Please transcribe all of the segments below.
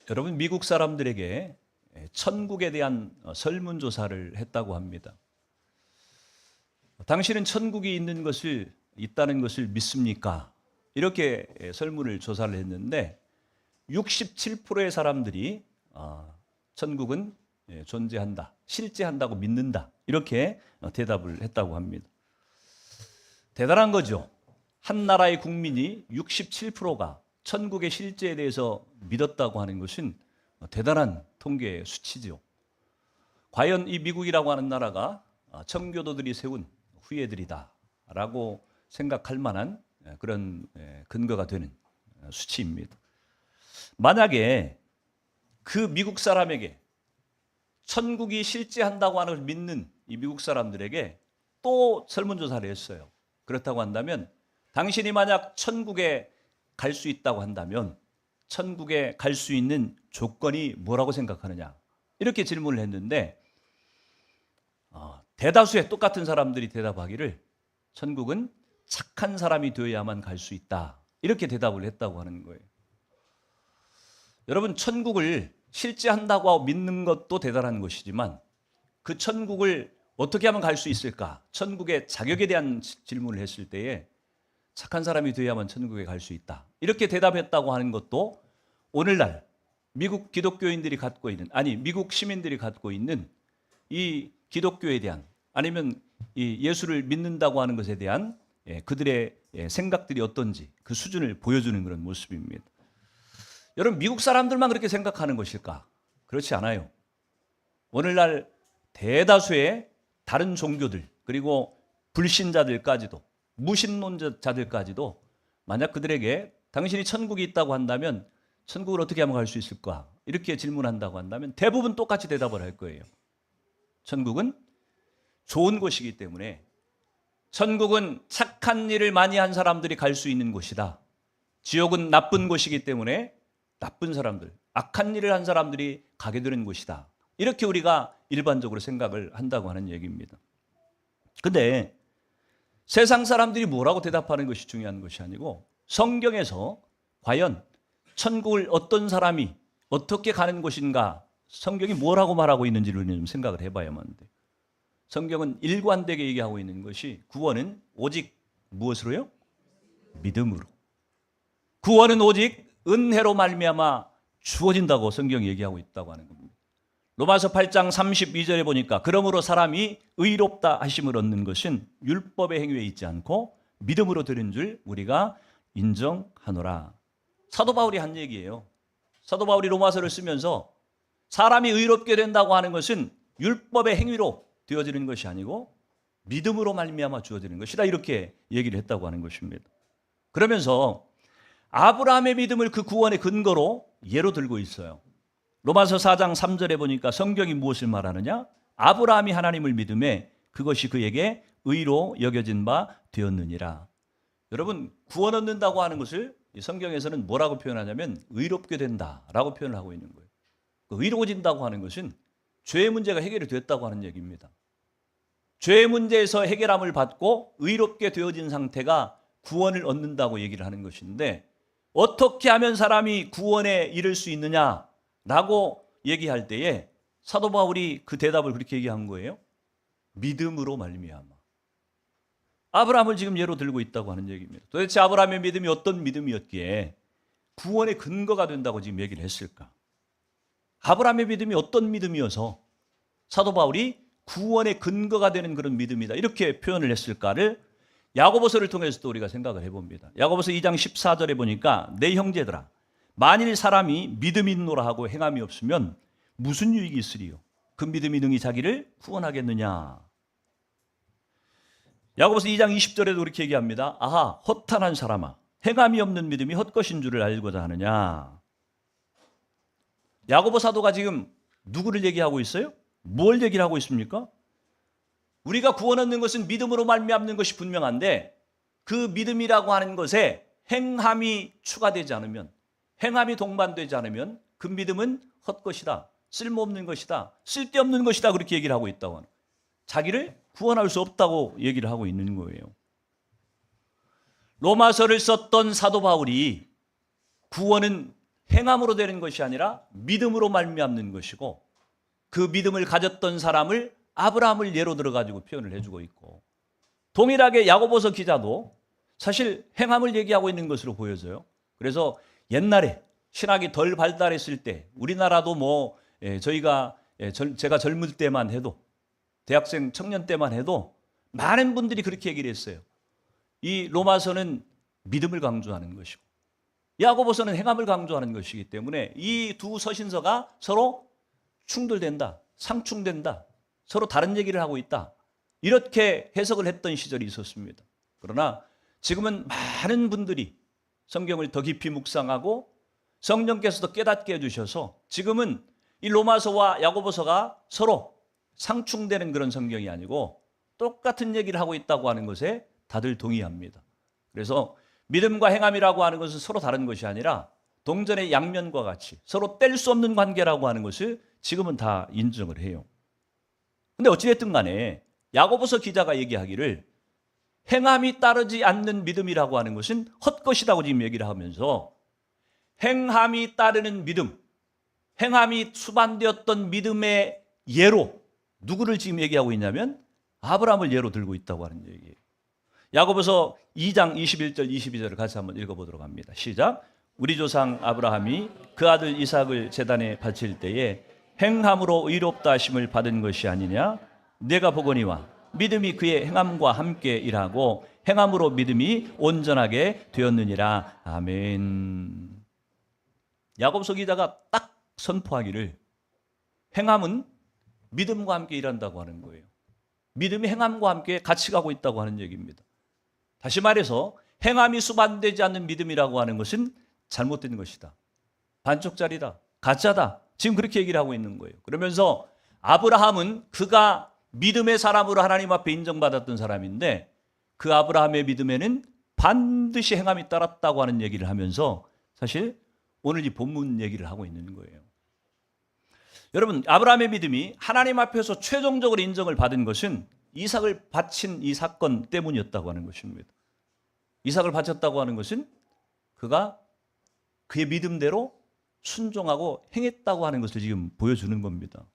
여러분, 미국 사람들에게 천국에 대한 설문조사를 했다고 합니다. 당신은 천국이 있다는 것을 믿습니까? 이렇게 설문을 조사를 했는데 67%의 사람들이 천국은 존재한다, 실제한다고 믿는다, 이렇게 대답을 했다고 합니다. 대단한 거죠. 한 나라의 국민이 67%가 천국의 실제에 대해서 믿었다고 하는 것은 대단한 통계 수치죠. 과연 이 미국이라고 하는 나라가 청교도들이 세운 후예들이다라고 생각할 만한 그런 근거가 되는 수치입니다. 만약에 그 미국 사람에게 천국이 실제한다고 하는 걸 믿는 이 미국 사람들에게 또 설문조사를 했어요. 그렇다고 한다면 당신이 만약 천국에 갈 수 있다고 한다면 천국에 갈 수 있는 조건이 뭐라고 생각하느냐, 이렇게 질문을 했는데 대다수의 똑같은 사람들이 대답하기를 천국은 착한 사람이 되어야만 갈 수 있다, 이렇게 대답을 했다고 하는 거예요. 여러분, 천국을 실제한다고 하고 믿는 것도 대단한 것이지만 그 천국을 어떻게 하면 갈 수 있을까? 천국의 자격에 대한 질문을 했을 때에 착한 사람이 되어야만 천국에 갈 수 있다, 이렇게 대답했다고 하는 것도 오늘날 미국 기독교인들이 갖고 있는, 미국 시민들이 갖고 있는 이 기독교에 대한, 아니면 이 예수를 믿는다고 하는 것에 대한 그들의 생각들이 어떤지 그 수준을 보여주는 그런 모습입니다. 여러분, 미국 사람들만 그렇게 생각하는 것일까? 그렇지 않아요. 오늘날 대다수의 다른 종교들, 그리고 불신자들까지도, 무신론자들까지도 만약 그들에게 당신이 천국이 있다고 한다면 천국을 어떻게 하면 갈 수 있을까? 이렇게 질문한다고 한다면 대부분 똑같이 대답을 할 거예요. 천국은 좋은 곳이기 때문에, 천국은 착한 일을 많이 한 사람들이 갈 수 있는 곳이다. 지옥은 나쁜 곳이기 때문에 나쁜 사람들, 악한 일을 한 사람들이 가게 되는 곳이다. 이렇게 우리가 일반적으로 생각을 한다고 하는 얘기입니다. 근데 세상 사람들이 뭐라고 대답하는 것이 중요한 것이 아니고, 성경에서 과연 천국을 어떤 사람이 어떻게 가는 곳인가, 성경이 뭐라고 말하고 있는지를 우리는 좀 생각을 해봐야만 돼요. 성경은 일관되게 얘기하고 있는 것이 구원은 오직 무엇으로요? 믿음으로. 구원은 오직 은혜로 말미암아 주어진다고 성경이 얘기하고 있다고 하는 겁니다. 로마서 8장 32절에 보니까 그러므로 사람이 의롭다 하심을 얻는 것은 율법의 행위에 있지 않고 믿음으로 되는 줄 우리가 인정하노라. 사도 바울이 한 얘기예요. 사도 바울이 로마서를 쓰면서 사람이 의롭게 된다고 하는 것은 율법의 행위로 되어지는 것이 아니고 믿음으로 말미암아 주어지는 것이다, 이렇게 얘기를 했다고 하는 것입니다. 그러면서 아브라함의 믿음을 그 구원의 근거로 예로 들고 있어요. 로마서 4장 3절에 보니까 성경이 무엇을 말하느냐? 아브라함이 하나님을 믿음에 그것이 그에게 의로 여겨진 바 되었느니라. 여러분, 구원 얻는다고 하는 것을 성경에서는 뭐라고 표현하냐면 의롭게 된다라고 표현을 하고 있는 거예요. 의로워진다고 하는 것은 죄의 문제가 해결이 됐다고 하는 얘기입니다. 죄의 문제에서 해결함을 받고 의롭게 되어진 상태가 구원을 얻는다고 얘기를 하는 것인데, 어떻게 하면 사람이 구원에 이를 수 있느냐라고 얘기할 때에 사도 바울이 그 대답을 그렇게 얘기한 거예요. 믿음으로 말미암아. 아브라함을 지금 예로 들고 있다고 하는 얘기입니다. 도대체 아브라함의 믿음이 어떤 믿음이었기에 구원의 근거가 된다고 지금 얘기를 했을까? 아브라함의 믿음이 어떤 믿음이어서 사도 바울이 구원의 근거가 되는 그런 믿음이다, 이렇게 표현을 했을까를 야고보서를 통해서도 우리가 생각을 해봅니다. 야고보서 2장 14절에 보니까 내 형제들아, 만일 사람이 믿음이 있노라 하고 행함이 없으면 무슨 유익이 있으리요? 그 믿음이 능히 자기를 구원하겠느냐? 야고보서 2장 20절에도 그렇게 얘기합니다. 아하, 허탄한 사람아, 행함이 없는 믿음이 헛것인 줄을 알고자 하느냐? 야고보 사도가 지금 누구를 얘기하고 있어요? 뭘 얘기를 하고 있습니까? 우리가 구원 얻는 것은 믿음으로 말미암는 것이 분명한데, 그 믿음이라고 하는 것에 행함이 추가되지 않으면, 행함이 동반되지 않으면 그 믿음은 헛것이다, 쓸모없는 것이다, 쓸데없는 것이다, 그렇게 얘기를 하고 있다고 하는, 자기를 구원할 수 없다고 얘기를 하고 있는 거예요. 로마서를 썼던 사도 바울이 구원은 행함으로 되는 것이 아니라 믿음으로 말미암는 것이고, 그 믿음을 가졌던 사람을 아브라함을 예로 들어가지고 표현을 해주고 있고, 동일하게 야고보서 기자도 사실 행함을 얘기하고 있는 것으로 보여져요. 그래서 옛날에 신학이 덜 발달했을 때, 우리나라도 제가 젊을 때만 해도, 대학생 청년 때만 해도 많은 분들이 그렇게 얘기를 했어요. 이 로마서는 믿음을 강조하는 것이고 야고보서는 행함을 강조하는 것이기 때문에 이 두 서신서가 서로 충돌된다, 상충된다, 서로 다른 얘기를 하고 있다, 이렇게 해석을 했던 시절이 있었습니다. 그러나 지금은 많은 분들이 성경을 더 깊이 묵상하고 성령께서도 깨닫게 해주셔서 지금은 이 로마서와 야고보서가 서로 상충되는 그런 성경이 아니고 똑같은 얘기를 하고 있다고 하는 것에 다들 동의합니다. 그래서 믿음과 행함이라고 하는 것은 서로 다른 것이 아니라 동전의 양면과 같이 서로 뗄 수 없는 관계라고 하는 것을 지금은 다 인정을 해요. 근데 어찌됐든 간에 야고보서 기자가 얘기하기를 행함이 따르지 않는 믿음이라고 하는 것은 헛것이라고 지금 얘기를 하면서, 행함이 따르는 믿음, 행함이 수반되었던 믿음의 예로 누구를 지금 얘기하고 있냐면 아브라함을 예로 들고 있다고 하는 얘기예요. 야고보서 2장 21절 22절을 같이 한번 읽어보도록 합니다. 시작. 우리 조상 아브라함이 그 아들 이삭을 제단에 바칠 때에 행함으로 의롭다 하심을 받은 것이 아니냐? 내가 보거니와 믿음이 그의 행함과 함께 일하고 행함으로 믿음이 온전하게 되었느니라. 아멘. 야고보서 기자가 딱 선포하기를 행함은 믿음과 함께 일한다고 하는 거예요. 믿음이 행함과 함께 같이 가고 있다고 하는 얘기입니다. 다시 말해서 행함이 수반되지 않는 믿음이라고 하는 것은 잘못된 것이다, 반쪽짜리다, 가짜다, 지금 그렇게 얘기를 하고 있는 거예요. 그러면서 아브라함은 그가 믿음의 사람으로 하나님 앞에 인정받았던 사람인데 그 아브라함의 믿음에는 반드시 행함이 따랐다고 하는 얘기를 하면서 사실 오늘 이 본문 얘기를 하고 있는 거예요. 여러분, 아브라함의 믿음이 하나님 앞에서 최종적으로 인정을 받은 것은 이삭을 바친 이 사건 때문이었다고 하는 것입니다. 이삭을 바쳤다고 하는 것은 그가 그의 믿음대로 순종하고 행했다고 하는 것을 지금 보여주는 겁니다.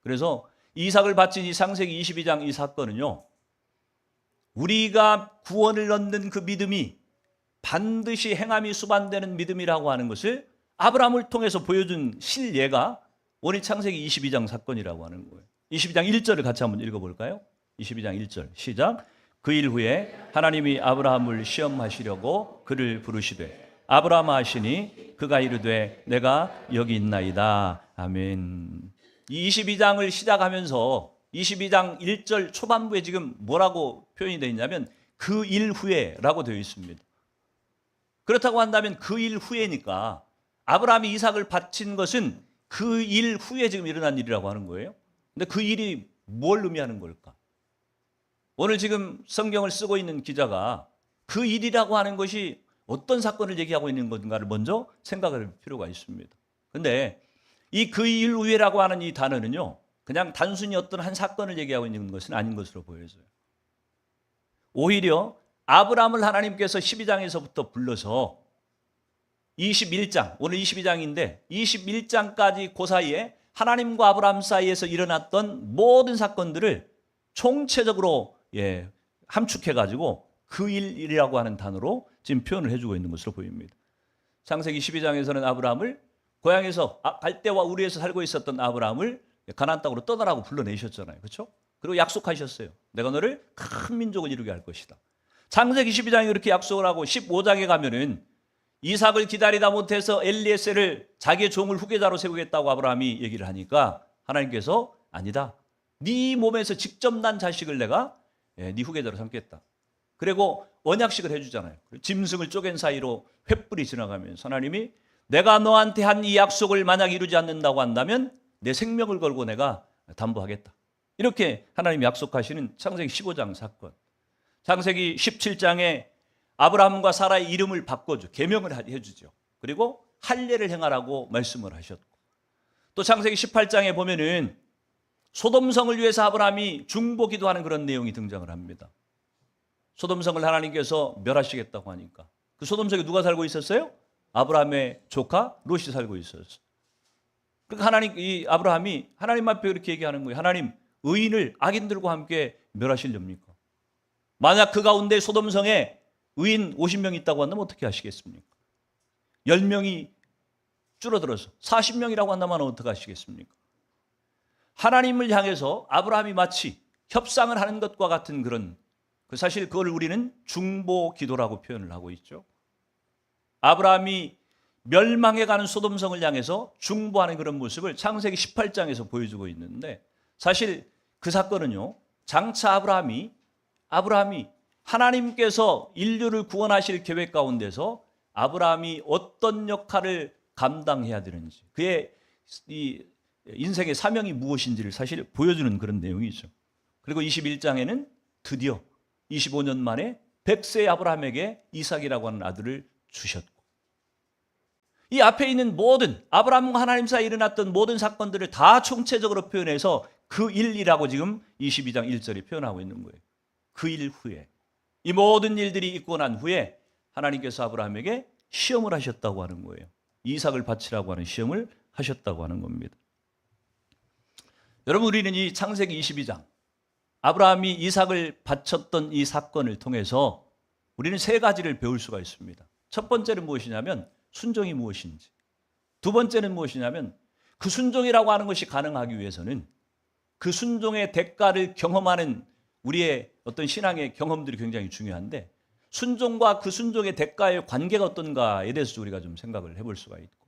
그래서 이삭을 바친 이 창세기 22장 이 사건은요, 우리가 구원을 얻는 그 믿음이 반드시 행함이 수반되는 믿음이라고 하는 것을 아브라함을 통해서 보여준 실예가 오늘 창세기 22장 사건이라고 하는 거예요. 22장 1절을 같이 한번 읽어볼까요? 22장 1절 시작. 그 일 후에 하나님이 아브라함을 시험하시려고 그를 부르시되 아브라함아 하시니 그가 이르되 내가 여기 있나이다. 아멘. 이 22장을 시작하면서 22장 1절 초반부에 지금 뭐라고 표현이 되어 있냐면 그 일 후에라고 되어 있습니다. 그렇다고 한다면 그 일 후에니까 아브라함이 이삭을 바친 것은 그 일 후에 지금 일어난 일이라고 하는 거예요. 근데 그 일이 뭘 의미하는 걸까? 오늘 지금 성경을 쓰고 있는 기자가 그 일이라고 하는 것이 어떤 사건을 얘기하고 있는 건가를 먼저 생각을 할 필요가 있습니다. 근데 이 그 일 후에라고 하는 이 단어는요, 그냥 단순히 어떤 한 사건을 얘기하고 있는 것은 아닌 것으로 보여져요. 오히려 아브라함을 하나님께서 12장에서부터 불러서 21장, 오늘 22장인데 21장까지 그 사이에 하나님과 아브라함 사이에서 일어났던 모든 사건들을 총체적으로 함축해가지고 그 일이라고 하는 단어로 지금 표현을 해주고 있는 것으로 보입니다. 창세기 12장에서는 아브라함을 고향에서 갈대와 우르에서 살고 있었던 아브라함을 가나안 땅으로 떠나라고 불러내셨잖아요. 그렇죠? 그리고 약속하셨어요. 내가 너를 큰 민족을 이루게 할 것이다. 창세기 12장에 그렇게 약속을 하고 15장에 가면은 이삭을 기다리다 못해서 엘리에셀을 자기의 종을 후계자로 세우겠다고 아브라함이 얘기를 하니까 하나님께서 아니다. 네 몸에서 직접 난 자식을 내가 네 후계자로 삼겠다. 그리고 언약식을 해주잖아요. 짐승을 쪼갠 사이로 횃불이 지나가면서 하나님이 내가 너한테 한 이 약속을 만약 이루지 않는다고 한다면 내 생명을 걸고 내가 담보하겠다. 이렇게 하나님이 약속하시는 창세기 15장 사건. 창세기 17장에 아브라함과 사라의 이름을 바꿔줘, 계명을 해주죠. 그리고 할례를 행하라고 말씀을 하셨고, 또 창세기 18장에 보면은 소돔성을 위해서 아브라함이 중보기도하는 그런 내용이 등장을 합니다. 소돔성을 하나님께서 멸하시겠다고 하니까 그 소돔성에 누가 살고 있었어요? 아브라함의 조카 롯이 살고 있었어. 그러니까 이 아브라함이 하나님 앞에 그렇게 얘기하는 거예요. 하나님, 의인을 악인들과 함께 멸하시렵니까? 만약 그 가운데 소돔성에 의인 50명 있다고 한다면 어떻게 하시겠습니까? 10명이 줄어들어서 40명이라고 한다면 어떻게 하시겠습니까? 하나님을 향해서 아브라함이 마치 협상을 하는 것과 같은 그런, 사실 그걸 우리는 중보 기도라고 표현을 하고 있죠. 아브라함이 멸망해가는 소돔성을 향해서 중보하는 그런 모습을 창세기 18장에서 보여주고 있는데, 사실 그 사건은요, 장차 아브라함이 하나님께서 인류를 구원하실 계획 가운데서 아브라함이 어떤 역할을 감당해야 되는지, 그의 이 인생의 사명이 무엇인지를 사실 보여주는 그런 내용이죠. 그리고 21장에는 드디어 25년 만에 100세의 아브라함에게 이삭이라고 하는 아들을 주셨고, 이 앞에 있는 모든 아브라함과 하나님 사이에 일어났던 모든 사건들을 다 총체적으로 표현해서 그 일이라고 지금 22장 1절에 표현하고 있는 거예요. 그 일 후에, 이 모든 일들이 있고 난 후에 하나님께서 아브라함에게 시험을 하셨다고 하는 거예요. 이삭을 바치라고 하는 시험을 하셨다고 하는 겁니다. 여러분, 우리는 이 창세기 22장 아브라함이 이삭을 바쳤던 이 사건을 통해서 우리는 세 가지를 배울 수가 있습니다. 첫 번째는 무엇이냐면 순종이 무엇인지, 두 번째는 무엇이냐면 그 순종이라고 하는 것이 가능하기 위해서는 그 순종의 대가를 경험하는 우리의 어떤 신앙의 경험들이 굉장히 중요한데, 순종과 그 순종의 대가의 관계가 어떤가에 대해서 우리가 좀 생각을 해볼 수가 있고,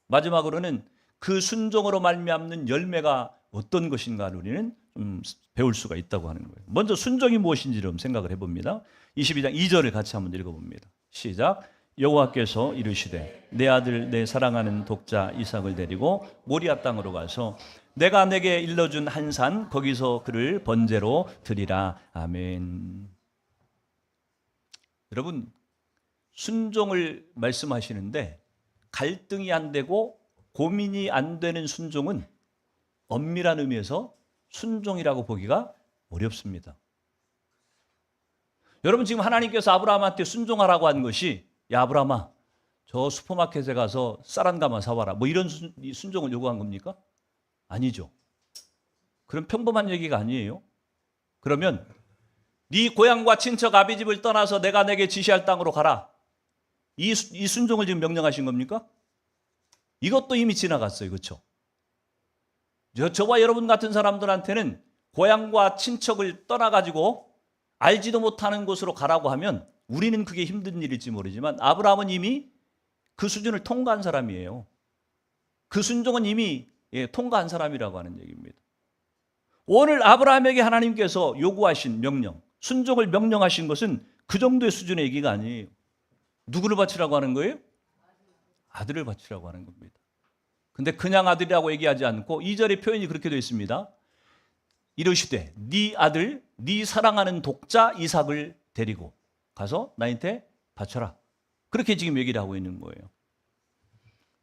마지막으로는 그 순종으로 말미암는 열매가 어떤 것인가를 우리는 좀 배울 수가 있다고 하는 거예요. 먼저 순종이 무엇인지를 좀 생각을 해봅니다. 22장 2절을 같이 한번 읽어봅니다. 시작. 여호와께서 이르시되 내 아들 내 사랑하는 독자 이삭을 데리고 모리아 땅으로 가서 내가 내게 일러준 한 산 거기서 그를 번제로 드리라. 아멘. 여러분, 순종을 말씀하시는데 갈등이 안 되고 고민이 안 되는 순종은 엄밀한 의미에서 순종이라고 보기가 어렵습니다. 여러분, 지금 하나님께서 아브라함한테 순종하라고 한 것이, 야 아브라함아, 저 슈퍼마켓에 가서 쌀 한 가마 사와라, 뭐 이런 순종을 요구한 겁니까? 아니죠. 그런 평범한 얘기가 아니에요. 그러면 네 고향과 친척 아비집을 떠나서 내가 내게 지시할 땅으로 가라, 이 순종을 지금 명령하신 겁니까? 이것도 이미 지나갔어요. 그렇죠? 저와 여러분 같은 사람들한테는 고향과 친척을 떠나가지고 알지도 못하는 곳으로 가라고 하면 우리는 그게 힘든 일일지 모르지만 아브라함은 이미 그 수준을 통과한 사람이에요. 그 순종은 이미 통과한 사람이라고 하는 얘기입니다. 오늘 아브라함에게 하나님께서 요구하신 명령, 순종을 명령하신 것은 그 정도의 수준의 얘기가 아니에요. 누구를 바치라고 하는 거예요? 아들을 바치라고 하는 겁니다. 근데 그냥 아들이라고 얘기하지 않고 2절의 표현이 그렇게 되어 있습니다. 이르시되 네 아들 네 사랑하는 독자 이삭을 데리고 가서 나한테 바쳐라. 그렇게 지금 얘기를 하고 있는 거예요.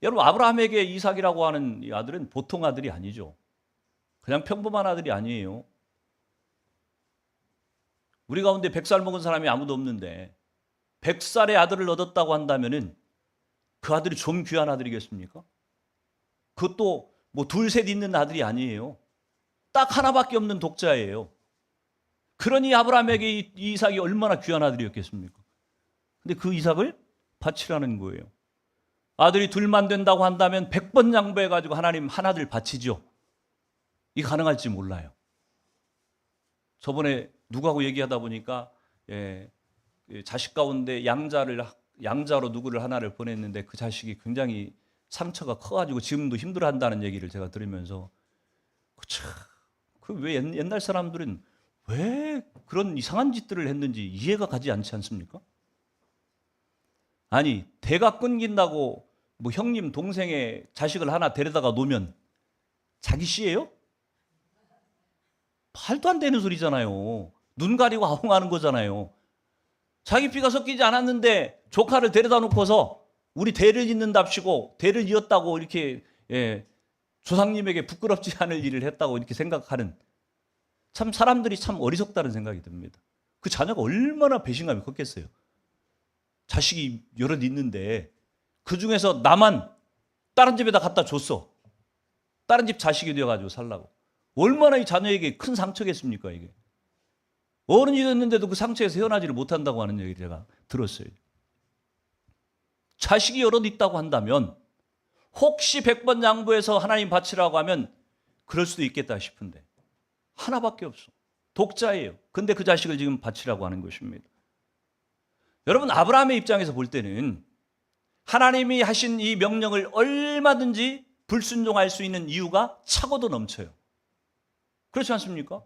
여러분, 아브라함에게 이삭이라고 하는 이 아들은 보통 아들이 아니죠. 그냥 평범한 아들이 아니에요. 우리 가운데 100살 먹은 사람이 아무도 없는데 100살의 아들을 얻었다고 한다면은 그 아들이 좀 귀한 아들이겠습니까? 그것도 뭐 둘, 셋 있는 아들이 아니에요. 딱 하나밖에 없는 독자예요. 그러니 아브라함에게 이 이삭이 얼마나 귀한 아들이었겠습니까? 근데 그 이삭을 바치라는 거예요. 아들이 둘만 된다고 한다면 100번 양보해가지고 하나님 한 아들 바치죠. 이게 가능할지 몰라요. 저번에 누구하고 얘기하다 보니까 자식 가운데 양자로 누구를 하나를 보냈는데 그 자식이 굉장히 상처가 커가지고 지금도 힘들어한다는 얘기를 제가 들으면서 왜 옛날 사람들은 왜 그런 이상한 짓들을 했는지 이해가 가지 않지 않습니까? 아니, 대가 끊긴다고 뭐 형님 동생의 자식을 하나 데려다가 놓으면 자기 씨예요? 말도 안 되는 소리잖아요. 눈 가리고 아웅하는 거잖아요. 자기 피가 섞이지 않았는데 조카를 데려다 놓고서 우리 대를 잇는답시고 대를 이었다고 이렇게 조상님에게 부끄럽지 않을 일을 했다고 이렇게 생각하는, 참 사람들이 참 어리석다는 생각이 듭니다. 그 자녀가 얼마나 배신감이 컸겠어요. 자식이 여럿 있는데 그 중에서 나만 다른 집에다 갖다 줬어. 다른 집 자식이 되어가지고 살라고. 얼마나 이 자녀에게 큰 상처겠습니까, 이게. 어른이 됐는데도 그 상처에서 헤어나지를 못한다고 하는 얘기를 제가 들었어요. 자식이 여럿 있다고 한다면 혹시 100번 양보해서 하나님 바치라고 하면 그럴 수도 있겠다 싶은데 하나밖에 없어. 독자예요. 근데 그 자식을 지금 바치라고 하는 것입니다. 여러분, 아브라함의 입장에서 볼 때는 하나님이 하신 이 명령을 얼마든지 불순종할 수 있는 이유가 차고도 넘쳐요. 그렇지 않습니까?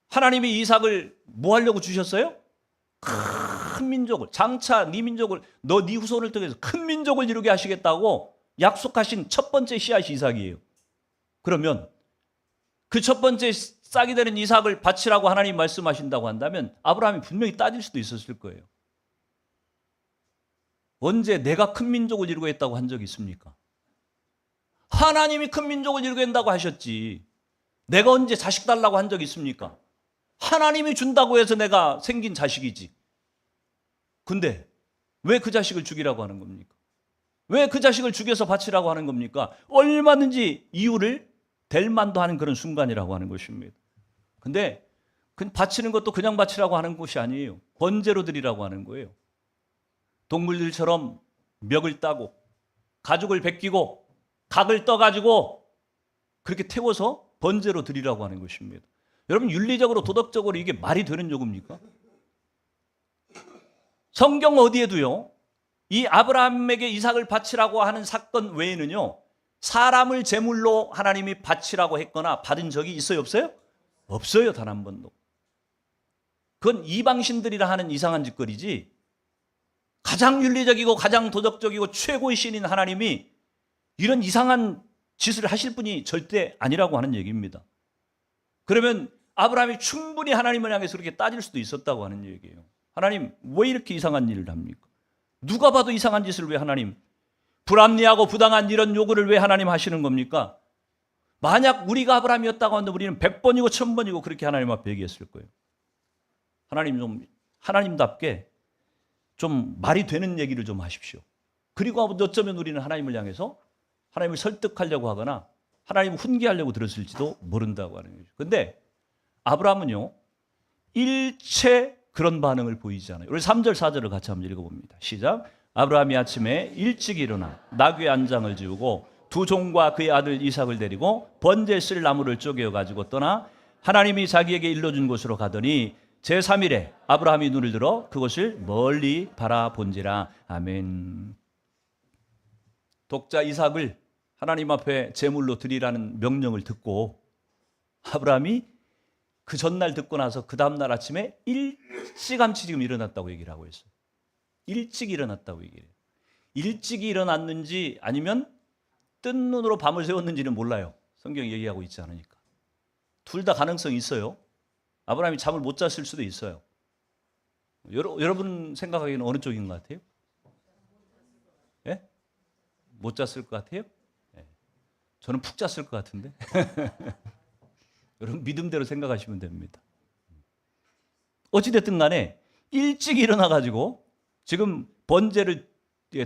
하나님이 이삭을 뭐 하려고 주셨어요? 큰 민족을, 장차 네 민족을, 네 후손을 통해서 큰 민족을 이루게 하시겠다고 약속하신 첫 번째 씨앗이 이삭이에요. 그러면 그 첫 번째 싹이 되는 이삭을 바치라고 하나님 말씀하신다고 한다면 아브라함이 분명히 따질 수도 있었을 거예요. 언제 내가 큰 민족을 이루겠다고 한 적이 있습니까? 하나님이 큰 민족을 이루겠다고 하셨지. 내가 언제 자식 달라고 한 적이 있습니까? 하나님이 준다고 해서 내가 생긴 자식이지. 근데 왜 그 자식을 죽이라고 하는 겁니까? 왜 그 자식을 죽여서 바치라고 하는 겁니까? 얼마든지 이유를 댈 만도 하는 그런 순간이라고 하는 것입니다. 근데 바치는 것도 그냥 바치라고 하는 것이 아니에요. 번제로 드리라고 하는 거예요. 동물들처럼 멱을 따고 가죽을 벗기고 각을 떠가지고 그렇게 태워서 번제로 드리라고 하는 것입니다. 여러분, 윤리적으로 도덕적으로 이게 말이 되는 요구입니까? 성경 어디에도요, 이 아브라함에게 이삭을 바치라고 하는 사건 외에는요, 사람을 제물로 하나님이 바치라고 했거나 받은 적이 있어요, 없어요? 없어요, 단 한 번도. 그건 이방신들이라 하는 이상한 짓거리지, 가장 윤리적이고 가장 도덕적이고 최고의 신인 하나님이 이런 이상한 짓을 하실 분이 절대 아니라고 하는 얘기입니다. 그러면 아브라함이 충분히 하나님을 향해서 그렇게 따질 수도 있었다고 하는 얘기예요. 하나님, 왜 이렇게 이상한 일을 합니까? 누가 봐도 이상한 짓을 왜 하나님, 불합리하고 부당한 이런 요구를 왜 하나님 하시는 겁니까? 만약 우리가 아브라함이었다고 한다면 우리는 100번이고 1000번이고 그렇게 하나님 앞에 얘기했을 거예요. 하나님, 좀 하나님답게 좀 말이 되는 얘기를 좀 하십시오. 그리고 어쩌면 우리는 하나님을 향해서 하나님을 설득하려고 하거나 하나님을 훈계하려고 들었을지도 모른다고 하는 거죠. 그런데 아브라함은요, 일체 그런 반응을 보이지 않아요. 우리 3절 4절을 같이 한번 읽어봅니다. 시작. 아브라함이 아침에 일찍 일어나 나귀의 안장을 지우고 두 종과 그의 아들 이삭을 데리고 번제 쓸 나무를 쪼개어 가지고 떠나 하나님이 자기에게 일러준 곳으로 가더니 제3일에 아브라함이 눈을 들어 그것을 멀리 바라본지라. 아멘. 독자 이삭을 하나님 앞에 제물로 드리라는 명령을 듣고 아브라함이 그 전날 듣고 나서 그 다음날 아침에 일찌감치 지금 일어났다고 얘기를 하고 있어요. 일찍 일어났다고 얘기해요. 일찍이 일어났는지 아니면 뜬 눈으로 밤을 새웠는지는 몰라요. 성경이 얘기하고 있지 않으니까. 둘 다 가능성이 있어요. 아브라함이 잠을 못 잤을 수도 있어요. 여러분 생각하기에는 어느 쪽인 것 같아요? 예? 못 잤을 것 같아요? 예. 저는 푹 잤을 것 같은데. 여러분 믿음대로 생각하시면 됩니다. 어찌됐든 간에 일찍 일어나가지고 지금 번제를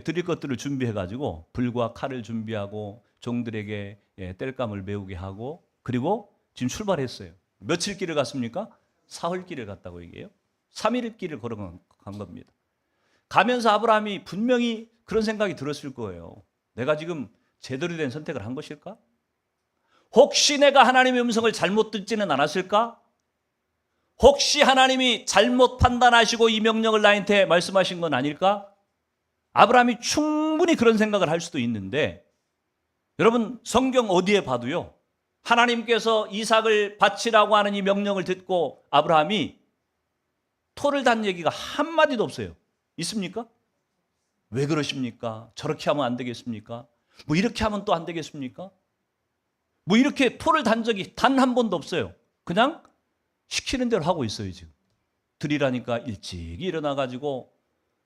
드릴 것들을 준비해가지고 불과 칼을 준비하고 종들에게 땔감을 메우게 하고 그리고 지금 출발했어요. 며칠 길을 갔습니까? 사흘 길을 갔다고 얘기해요. 3일 길을 걸어간 겁니다. 가면서 아브라함이 분명히 그런 생각이 들었을 거예요. 내가 지금 제대로 된 선택을 한 것일까? 혹시 내가 하나님의 음성을 잘못 듣지는 않았을까? 혹시 하나님이 잘못 판단하시고 이 명령을 나한테 말씀하신 건 아닐까? 아브라함이 충분히 그런 생각을 할 수도 있는데 여러분 성경 어디에 봐도요, 하나님께서 이삭을 바치라고 하는 이 명령을 듣고 아브라함이 토를 단 얘기가 한마디도 없어요. 있습니까? 왜 그러십니까? 저렇게 하면 안 되겠습니까? 뭐 이렇게 하면 또 안 되겠습니까? 뭐 이렇게 토를 단 적이 단 한 번도 없어요. 그냥 시키는 대로 하고 있어요. 지금 드리라니까 일찍 일어나가지고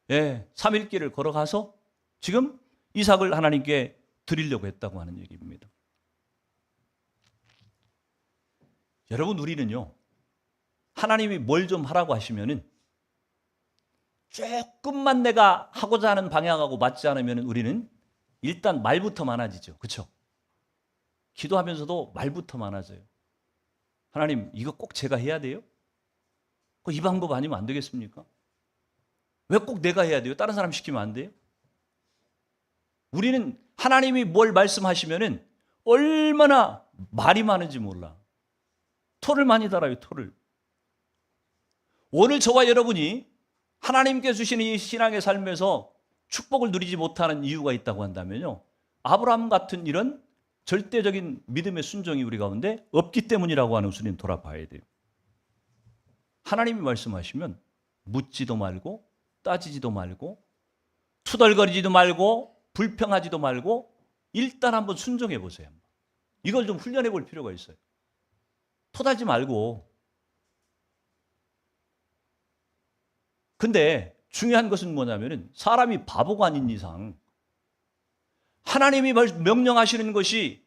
3일 길을 걸어가서 지금 이삭을 하나님께 드리려고 했다고 하는 얘기입니다. 여러분 우리는요, 하나님이 뭘 좀 하라고 하시면은 조금만 내가 하고자 하는 방향하고 맞지 않으면 우리는 일단 말부터 많아지죠. 그렇죠? 기도하면서도 말부터 많아져요. 하나님, 이거 꼭 제가 해야 돼요? 이 방법 아니면 안 되겠습니까? 왜 꼭 내가 해야 돼요? 다른 사람 시키면 안 돼요? 우리는 하나님이 뭘 말씀하시면은 얼마나 말이 많은지 몰라. 토를 많이 달아요, 토를. 오늘 저와 여러분이 하나님께 주시는 이 신앙의 삶에서 축복을 누리지 못하는 이유가 있다고 한다면요, 아브라함 같은 이런 절대적인 믿음의 순종이 우리 가운데 없기 때문이라고 하는 것을 돌아봐야 돼요. 하나님이 말씀하시면 묻지도 말고 따지지도 말고 투덜거리지도 말고 불평하지도 말고 일단 한번 순종해 보세요. 이걸 좀 훈련해 볼 필요가 있어요. 토달지 말고. 근데 중요한 것은 뭐냐면은 사람이 바보가 아닌 이상 하나님이 명령하시는 것이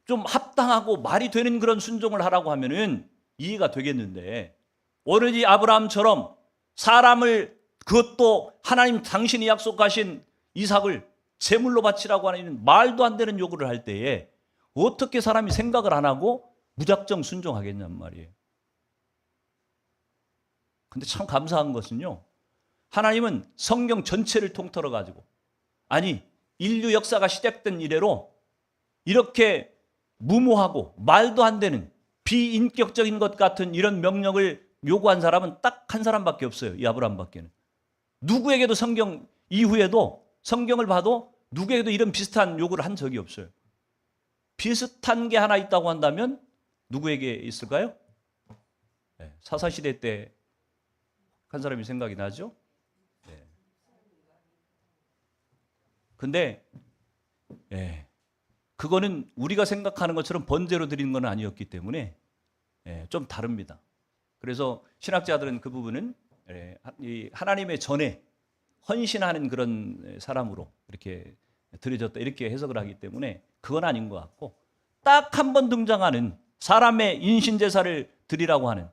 좀 합당하고 말이 되는 그런 순종을 하라고 하면은 이해가 되겠는데, 오늘 이 아브라함처럼 사람을, 그것도 하나님 당신이 약속하신 이삭을 제물로 바치라고 하는 말도 안 되는 요구를 할 때에 어떻게 사람이 생각을 안 하고 무작정 순종하겠냔 말이에요. 근데 참 감사한 것은요, 하나님은 성경 전체를 통틀어 가지고, 아니 인류 역사가 시작된 이래로 이렇게 무모하고 말도 안 되는 비인격적인 것 같은 이런 명령을 요구한 사람은 딱 한 사람밖에 없어요. 이 아브라함밖에는. 누구에게도 성경 이후에도, 성경을 봐도 누구에게도 이런 비슷한 요구를 한 적이 없어요. 비슷한 게 하나 있다고 한다면 누구에게 있을까요? 네, 사사시대 때 한 사람이 생각이 나죠? 네. 근데 그거는 우리가 생각하는 것처럼 번제로 드리는 건 아니었기 때문에 좀 다릅니다. 그래서 신학자들은 그 부분은 하나님의 전에 헌신하는 그런 사람으로 이렇게 드려졌다, 이렇게 해석을 하기 때문에 그건 아닌 것 같고, 딱 한 번 등장하는 사람의 인신제사를 드리라고 하는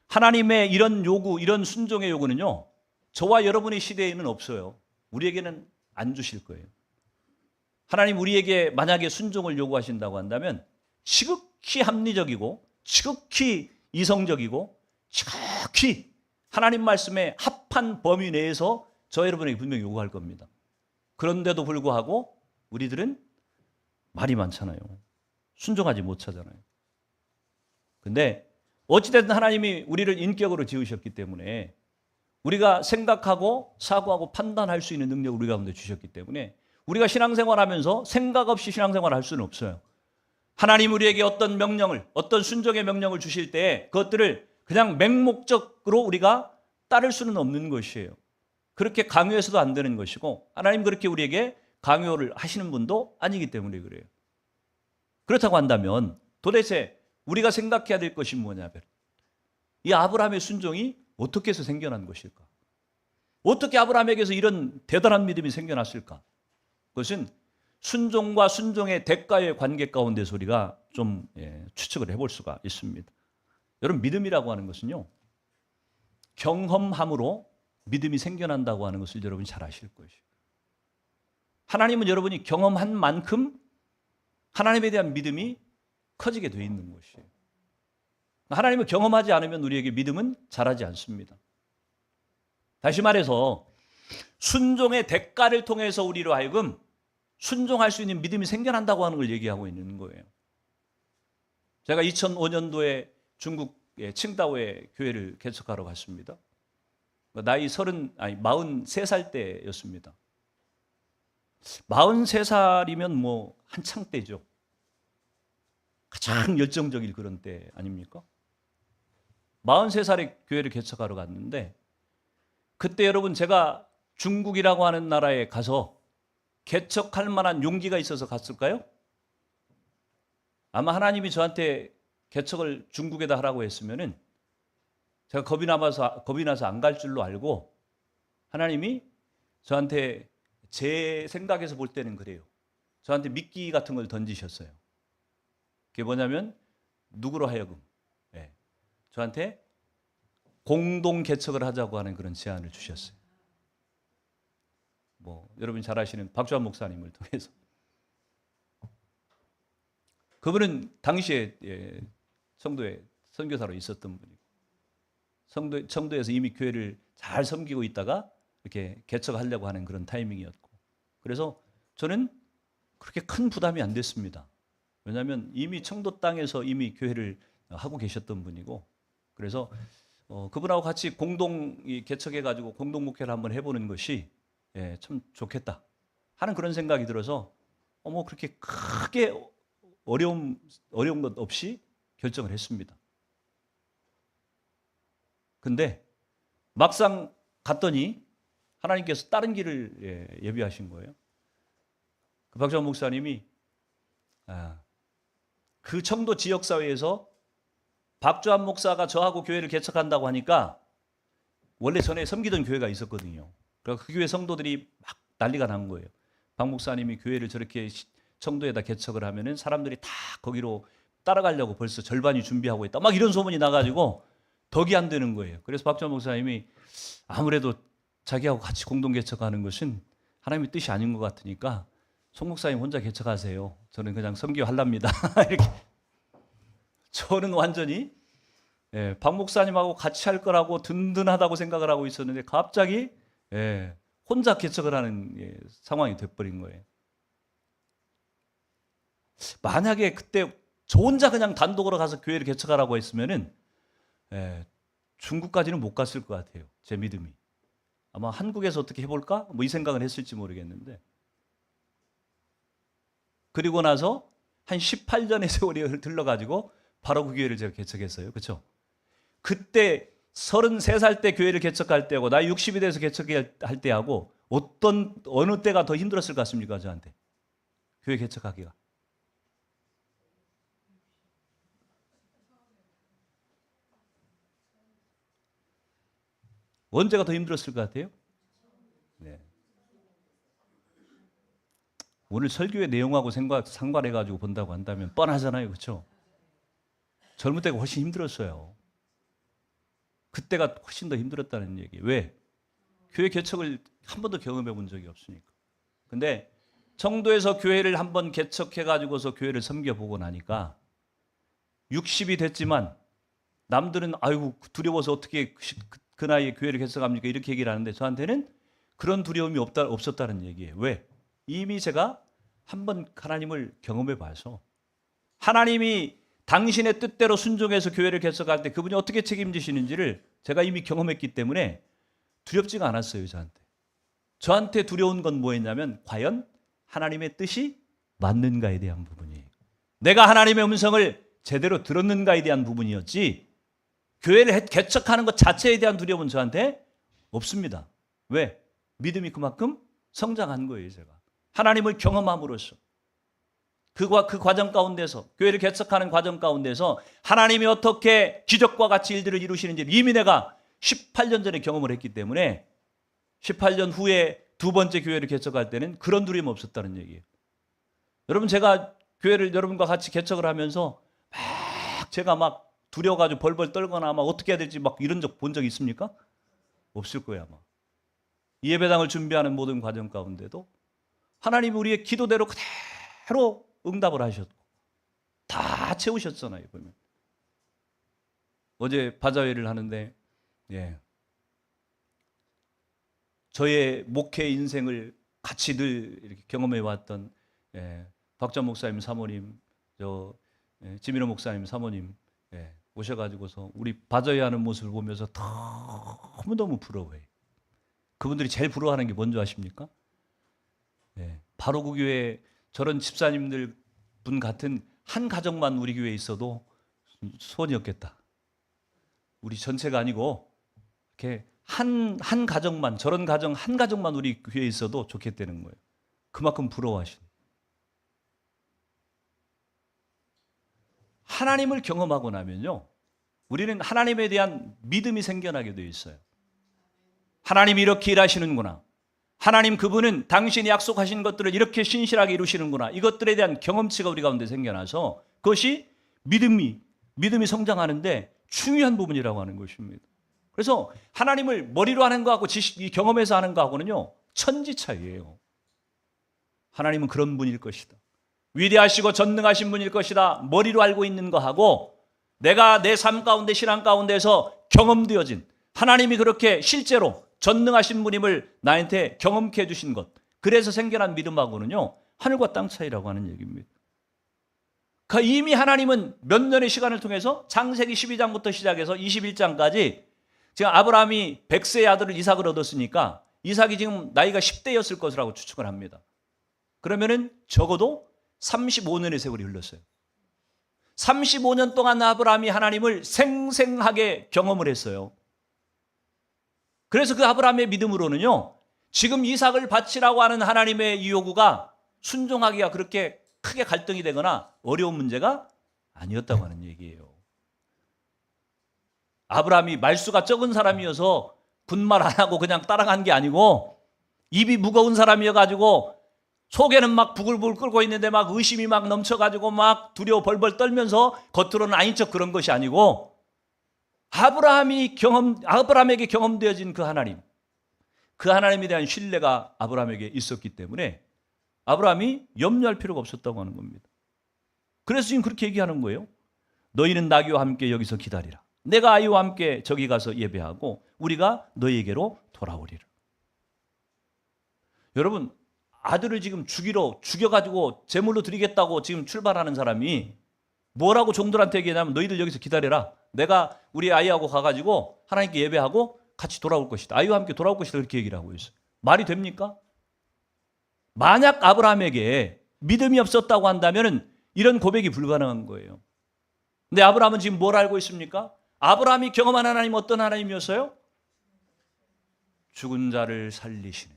하나님의 이런 요구, 이런 순종의 요구는요, 저와 여러분의 시대에는 없어요. 우리에게는 안 주실 거예요. 하나님 우리에게 만약에 순종을 요구하신다고 한다면 지극히 합리적이고 지극히 이성적이고 지극히 하나님 말씀에 합한 범위 내에서 저 여러분에게 분명히 요구할 겁니다. 그런데도 불구하고 우리들은 말이 많잖아요. 순종하지 못하잖아요. 근데 어찌됐든 하나님이 우리를 인격으로 지으셨기 때문에 우리가 생각하고 사고하고 판단할 수 있는 능력을 우리 가운데 주셨기 때문에 우리가 신앙생활하면서 생각 없이 신앙생활을 할 수는 없어요. 하나님 우리에게 어떤 명령을, 어떤 순종의 명령을 주실 때 그것들을 그냥 맹목적으로 우리가 따를 수는 없는 것이에요. 그렇게 강요해서도 안 되는 것이고, 하나님 그렇게 우리에게 강요를 하시는 분도 아니기 때문에 그래요. 그렇다고 한다면 도대체 우리가 생각해야 될 것이 뭐냐면, 이 아브라함의 순종이 어떻게 해서 생겨난 것일까? 어떻게 아브라함에게서 이런 대단한 믿음이 생겨났을까? 그것은 순종과 순종의 대가의 관계 가운데서 우리가 좀 추측을 해볼 수가 있습니다. 여러분, 믿음이라고 하는 것은요, 경험함으로 믿음이 생겨난다고 하는 것을 여러분이 잘 아실 것이에요. 하나님은 여러분이 경험한 만큼 하나님에 대한 믿음이 커지게 되어 있는 것이에요. 하나님을 경험하지 않으면 우리에게 믿음은 자라지 않습니다. 다시 말해서 순종의 대가를 통해서 우리로 하여금 순종할 수 있는 믿음이 생겨난다고 하는 걸 얘기하고 있는 거예요. 제가 2005년도에 중국의 칭다오에 교회를 개척하러 갔습니다. 나이 43살 때였습니다. 43살이면 뭐 한창 때죠. 가장 열정적일 그런 때 아닙니까? 43살에 교회를 개척하러 갔는데, 그때 여러분 제가 중국이라고 하는 나라에 가서 개척할 만한 용기가 있어서 갔을까요? 아마 하나님이 저한테 개척을 중국에다 하라고 했으면은 제가 겁이 나서 안 갈 줄로 알고, 하나님이 저한테, 제 생각에서 볼 때는 그래요, 저한테 미끼 같은 걸 던지셨어요. 그게 뭐냐면 누구로 하여금 저한테 공동 개척을 하자고 하는 그런 제안을 주셨어요. 여러분이 잘 아시는 박주환 목사님을 통해서. 그분은 당시에 청도에 선교사로 있었던 분이고, 청도에서 이미 교회를 잘 섬기고 있다가 이렇게 개척하려고 하는 그런 타이밍이었고, 그래서 저는 그렇게 큰 부담이 안 됐습니다. 왜냐하면 이미 청도 땅에서 이미 교회를 하고 계셨던 분이고, 그래서 그분하고 같이 공동 개척해가지고 공동 목회를 한번 해보는 것이 참 좋겠다 하는 그런 생각이 들어서 그렇게 크게 어려운 것 없이 결정을 했습니다. 근데 막상 갔더니 하나님께서 다른 길을 예비하신 거예요. 그 박주환 목사님이 그 청도 지역사회에서 박주환 목사가 저하고 교회를 개척한다고 하니까 원래 전에 섬기던 교회가 있었거든요. 그러니까 그 교회 성도들이 막 난리가 난 거예요. 박 목사님이 교회를 저렇게 청도에다 개척을 하면은 사람들이 다 거기로 따라가려고 벌써 절반이 준비하고 있다. 막 이런 소문이 나가지고 덕이 안 되는 거예요. 그래서 박주환 목사님이 아무래도 자기하고 같이 공동 개척하는 것은 하나님의 뜻이 아닌 것 같으니까 송 목사님 혼자 개척하세요. 저는 그냥 섬기할랍니다. 이렇게. 저는 완전히 박 목사님하고 같이 할 거라고 든든하다고 생각을 하고 있었는데 갑자기 혼자 개척을 하는 상황이 돼버린 거예요. 만약에 그때 저 혼자 그냥 단독으로 가서 교회를 개척하라고 했으면은 중국까지는 못 갔을 것 같아요. 제 믿음이. 아마 한국에서 어떻게 해볼까? 이 생각을 했을지 모르겠는데. 그리고 나서 한 18년의 세월이 흘러가지고 바로 그 교회를 제가 개척했어요. 그렇죠? 그때 33살 때 교회를 개척할 때하고 나이 60이 돼서 개척할 때하고 어느 때가 더 힘들었을 것 같습니까? 저한테. 교회 개척하기가. 언제가 더 힘들었을 것 같아요? 네. 오늘 설교의 내용하고 상관해가지고 본다고 한다면 뻔하잖아요. 그렇죠? 젊을 때가 훨씬 힘들었어요. 그때가 훨씬 더 힘들었다는 얘기. 왜? 교회 개척을 한 번도 경험해 본 적이 없으니까. 근데 청도에서 교회를 한번 개척해가지고서 교회를 섬겨보고 나니까 60이 됐지만 남들은 아이고 두려워서 어떻게 그 나이에 교회를 개척합니까? 이렇게 얘기를 하는데 저한테는 그런 두려움이 없었다는 얘기예요. 왜? 이미 제가 한번 하나님을 경험해 봐서 하나님이 당신의 뜻대로 순종해서 교회를 개척할 때 그분이 어떻게 책임지시는지를 제가 이미 경험했기 때문에 두렵지가 않았어요. 저한테 두려운 건 뭐였냐면 과연 하나님의 뜻이 맞는가에 대한 부분이에요. 내가 하나님의 음성을 제대로 들었는가에 대한 부분이었지 교회를 개척하는 것 자체에 대한 두려움은 저한테 없습니다. 왜? 믿음이 그만큼 성장한 거예요. 제가 하나님을 경험함으로써 그 과정 가운데서 교회를 개척하는 과정 가운데서 하나님이 어떻게 기적과 같이 일들을 이루시는지 이미 내가 18년 전에 경험을 했기 때문에 18년 후에 두 번째 교회를 개척할 때는 그런 두려움이 없었다는 얘기예요. 여러분 제가 교회를 여러분과 같이 개척을 하면서 제가 막 두려워가지고 벌벌 떨거나 막 어떻게 해야 될지 막 이런 적 본 적 있습니까? 없을 거예요 아마. 이 예배당을 준비하는 모든 과정 가운데도 하나님이 우리의 기도대로 그대로 응답을 하셨고 다 채우셨잖아요. 보면 어제 바자회를 하는데 저의 목회 인생을 같이 늘 이렇게 경험해 왔던 박전 목사님 사모님, 지민호 목사님 사모님 오셔가지고서 우리 바자회 하는 모습을 보면서 너무너무 부러워해요. 그분들이 제일 부러워하는 게 뭔지 아십니까? 바로 그 교회에 저런 집사님들 분 같은 한 가정만 우리 교회에 있어도 소원이었겠다. 우리 전체가 아니고 이렇게 한 가정만 저런 가정 한 가정만 우리 교회에 있어도 좋겠다는 거예요. 그만큼 부러워하신. 하나님을 경험하고 나면요, 우리는 하나님에 대한 믿음이 생겨나게 되어 있어요. 하나님이 이렇게 일하시는구나. 하나님 그분은 당신이 약속하신 것들을 이렇게 신실하게 이루시는구나. 이것들에 대한 경험치가 우리 가운데 생겨나서 그것이 믿음이 성장하는데 중요한 부분이라고 하는 것입니다. 그래서 하나님을 머리로 하는 거하고 지식, 경험해서 하는 거하고는요, 천지 차이예요. 하나님은 그런 분일 것이다. 위대하시고 전능하신 분일 것이다. 머리로 알고 있는 거하고 내가 내 삶 가운데, 신앙 가운데서 경험되어진, 하나님이 그렇게 실제로 전능하신 분임을 나한테 경험케 해주신 것, 그래서 생겨난 믿음하고는요, 하늘과 땅 차이라고 하는 얘기입니다. 그러니까 이미 하나님은 몇 년의 시간을 통해서 창세기 12장부터 시작해서 21장까지 지금 아브라함이 100세의 아들을 이삭을 얻었으니까 이삭이 지금 나이가 10대였을 것이라고 추측을 합니다. 그러면은 적어도 35년의 세월이 흘렀어요. 35년 동안 아브라함이 하나님을 생생하게 경험을 했어요. 그래서 그 아브라함의 믿음으로는요, 지금 이삭을 바치라고 하는 하나님의 이 요구가 순종하기가 그렇게 크게 갈등이 되거나 어려운 문제가 아니었다고 하는 얘기예요. 아브라함이 말수가 적은 사람이어서 군말 안 하고 그냥 따라간 게 아니고 입이 무거운 사람이어가지고 속에는 막 부글부글 끓고 있는데 막 의심이 막 넘쳐가지고 막 두려워 벌벌 떨면서 겉으로는 아닌 척 그런 것이 아니고 아브라함에게 경험되어진 그 하나님, 그 하나님에 대한 신뢰가 아브라함에게 있었기 때문에 아브라함이 염려할 필요가 없었다고 하는 겁니다. 그래서 지금 그렇게 얘기하는 거예요. 너희는 나귀와 함께 여기서 기다리라. 내가 아이와 함께 저기 가서 예배하고 우리가 너희에게로 돌아오리라. 여러분, 아들을 지금 죽여가지고 제물로 드리겠다고 지금 출발하는 사람이 뭐라고 종들한테 얘기하냐면 너희들 여기서 기다려라. 내가 우리 아이하고 가가지고 하나님께 예배하고 같이 돌아올 것이다. 아이와 함께 돌아올 것이다. 그렇게 얘기를 하고 있어요. 말이 됩니까? 만약 아브라함에게 믿음이 없었다고 한다면 이런 고백이 불가능한 거예요. 근데 아브라함은 지금 뭘 알고 있습니까? 아브라함이 경험한 하나님 어떤 하나님이었어요? 죽은 자를 살리시는.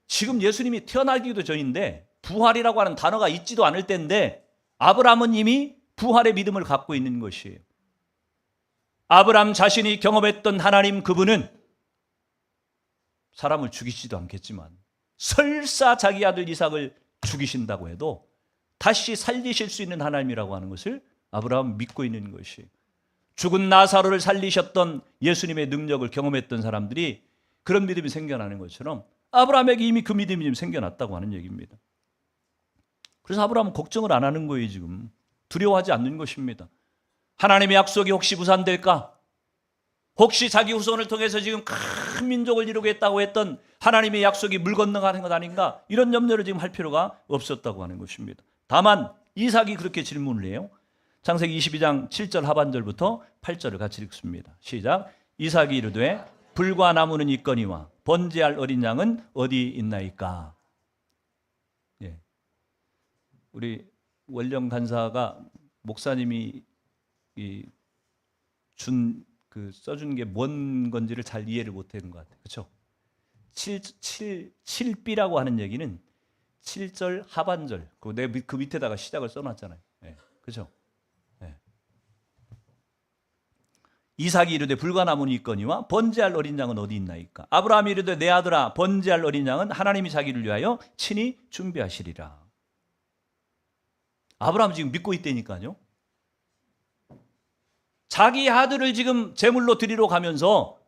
지금 예수님이 태어나기도 전인데 부활이라고 하는 단어가 있지도 않을 때인데 아브라함은 이미 부활의 믿음을 갖고 있는 것이에요. 아브라함 자신이 경험했던 하나님, 그분은 사람을 죽이지도 않겠지만 설사 자기 아들 이삭을 죽이신다고 해도 다시 살리실 수 있는 하나님이라고 하는 것을 아브라함은 믿고 있는 것이에요. 죽은 나사로를 살리셨던 예수님의 능력을 경험했던 사람들이 그런 믿음이 생겨나는 것처럼 아브라함에게 이미 그 믿음이 좀 생겨났다고 하는 얘기입니다. 그래서 아브라함은 걱정을 안 하는 거예요. 지금 두려워하지 않는 것입니다. 하나님의 약속이 혹시 무산될까? 혹시 자기 후손을 통해서 지금 큰 민족을 이루겠다고 했던 하나님의 약속이 물 건너가는 것 아닌가? 이런 염려를 지금 할 필요가 없었다고 하는 것입니다. 다만 이삭이 그렇게 질문을 해요. 창세기 22장 7절 하반절부터 8절을 같이 읽습니다. 시작. 이삭이 이르되 불과 나무는 있거니와 번제할 어린 양은 어디 있나이까? 예. 우리 원령 간사가 목사님이 써준 게 뭔 건지를 잘 이해를 못한 것 같아요. 그렇죠? 7B라고 하는 얘기는 7절 하반절, 그 밑에다가 시작을 써놨잖아요. 네, 그렇죠? 네. 이삭이 이르되 불가나무는 있거니와 번제할 어린 양은 어디 있나이까? 아브라함이 이르되 내 아들아 번제할 어린 양은 하나님이 자기를 위하여 친히 준비하시리라. 아브라함 지금 믿고 있다니까요. 자기 아들을 지금 제물로 드리러 가면서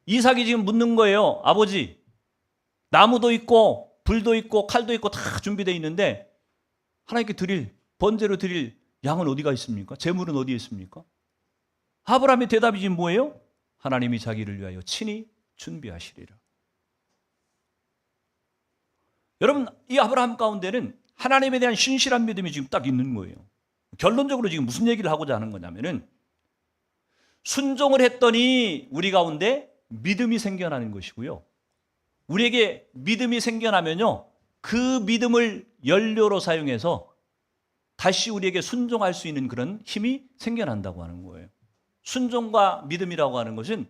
이삭이 지금 묻는 거예요. 아버지, 나무도 있고 불도 있고 칼도 있고 다 준비되어 있는데 하나님께 번제로 드릴 양은 어디가 있습니까? 제물은 어디에 있습니까? 아브라함의 대답이 지금 뭐예요? 하나님이 자기를 위하여 친히 준비하시리라. 여러분, 이 아브라함 가운데는 하나님에 대한 신실한 믿음이 지금 딱 있는 거예요. 결론적으로 지금 무슨 얘기를 하고자 하는 거냐면은 순종을 했더니 우리 가운데 믿음이 생겨나는 것이고요. 우리에게 믿음이 생겨나면요, 그 믿음을 연료로 사용해서 다시 우리에게 순종할 수 있는 그런 힘이 생겨난다고 하는 거예요. 순종과 믿음이라고 하는 것은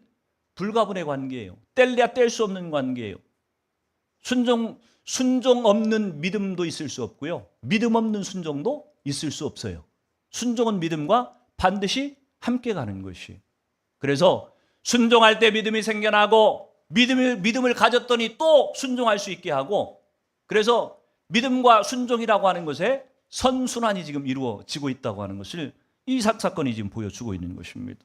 불가분의 관계예요. 뗄래야 뗄 수 없는 관계예요. 순종 없는 믿음도 있을 수 없고요. 믿음 없는 순종도 있을 수 없어요. 순종은 믿음과 반드시 함께 가는 것이에요. 그래서 순종할 때 믿음이 생겨나고 믿음을 가졌더니 또 순종할 수 있게 하고, 그래서 믿음과 순종이라고 하는 것에 선순환이 지금 이루어지고 있다고 하는 것을 이 사건이 지금 보여주고 있는 것입니다.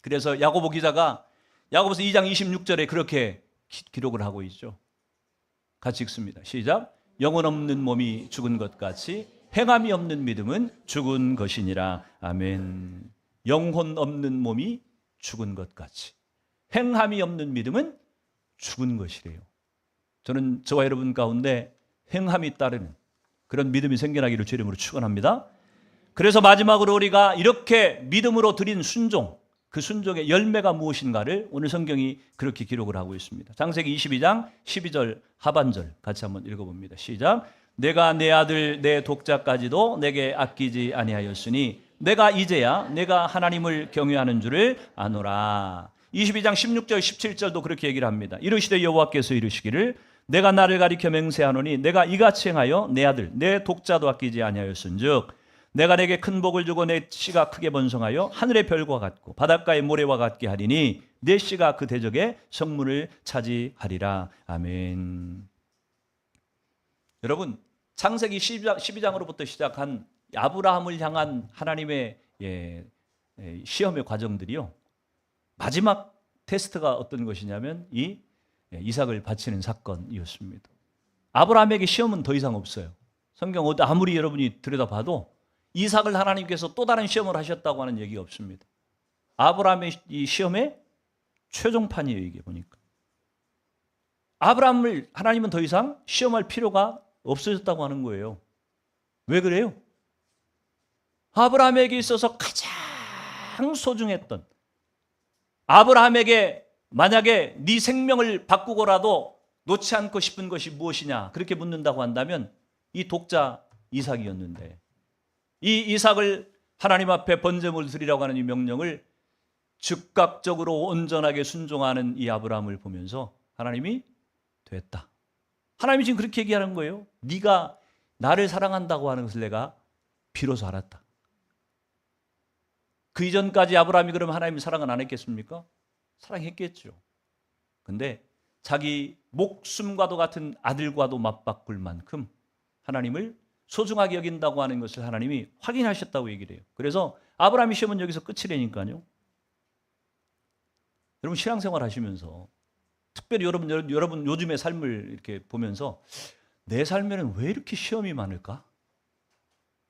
그래서 야고보 기자가 야고보서 2장 26절에 그렇게 기록을 하고 있죠. 같이 읽습니다. 시작. 영혼 없는 몸이 죽은 것 같이 행함이 없는 믿음은 죽은 것이니라. 아멘. 영혼 없는 몸이 죽은 것 같이 행함이 없는 믿음은 죽은 것이래요. 저는 저와 여러분 가운데 행함이 따르는 그런 믿음이 생겨나기를 주의 이름으로 축원합니다. 그래서 마지막으로 우리가 이렇게 믿음으로 드린 순종, 그 순종의 열매가 무엇인가를 오늘 성경이 그렇게 기록을 하고 있습니다. 창세기 22장 12절 하반절 같이 한번 읽어봅니다. 시작. 내가 내 아들 내 독자까지도 내게 아끼지 아니하였으니 내가 이제야 내가 하나님을 경외하는 줄을 아노라. 22장 16절 17절도 그렇게 얘기를 합니다. 이르시되 여호와께서 이르시기를 내가 나를 가리켜 맹세하노니 내가 이같이 행하여 내 아들 내 독자도 아끼지 아니하였은즉 내가 내게 큰 복을 주고 내 씨가 크게 번성하여 하늘의 별과 같고 바닷가의 모래와 같게 하리니 내 씨가 그 대적의 성문을 차지하리라. 아멘. 여러분 창세기 12장으로부터 시작한 아브라함을 향한 하나님의 시험의 과정들이요, 마지막 테스트가 어떤 것이냐면 이 이삭을 바치는 사건이었습니다. 아브라함에게 시험은 더 이상 없어요. 성경 아무리 여러분이 들여다봐도 이삭을 하나님께서 또 다른 시험을 하셨다고 하는 얘기가 없습니다. 아브라함의 이 시험의 최종판이에요. 이게 보니까 아브라함을 하나님은 더 이상 시험할 필요가 없어졌다고 하는 거예요. 왜 그래요? 아브라함에게 있어서 가장 소중했던, 아브라함에게 만약에 네 생명을 바꾸고라도 놓지 않고 싶은 것이 무엇이냐 그렇게 묻는다고 한다면 이 독자 이삭이었는데, 이 이삭을 하나님 앞에 번제물 드리라고 하는 이 명령을 즉각적으로 온전하게 순종하는 이 아브라함을 보면서 하나님이 됐다. 하나님이 지금 그렇게 얘기하는 거예요. 네가 나를 사랑한다고 하는 것을 내가 비로소 알았다. 그 이전까지 아브라함이 그러면 하나님의 사랑은 안 했겠습니까? 사랑했겠죠. 근데 자기 목숨과도 같은 아들과도 맞바꿀 만큼 하나님을 소중하게 여긴다고 하는 것을 하나님이 확인하셨다고 얘기를 해요. 그래서 아브라함의 시험은 여기서 끝이라니까요. 여러분 신앙생활 하시면서 특별히 여러분 요즘의 삶을 이렇게 보면서 내 삶에는 왜 이렇게 시험이 많을까?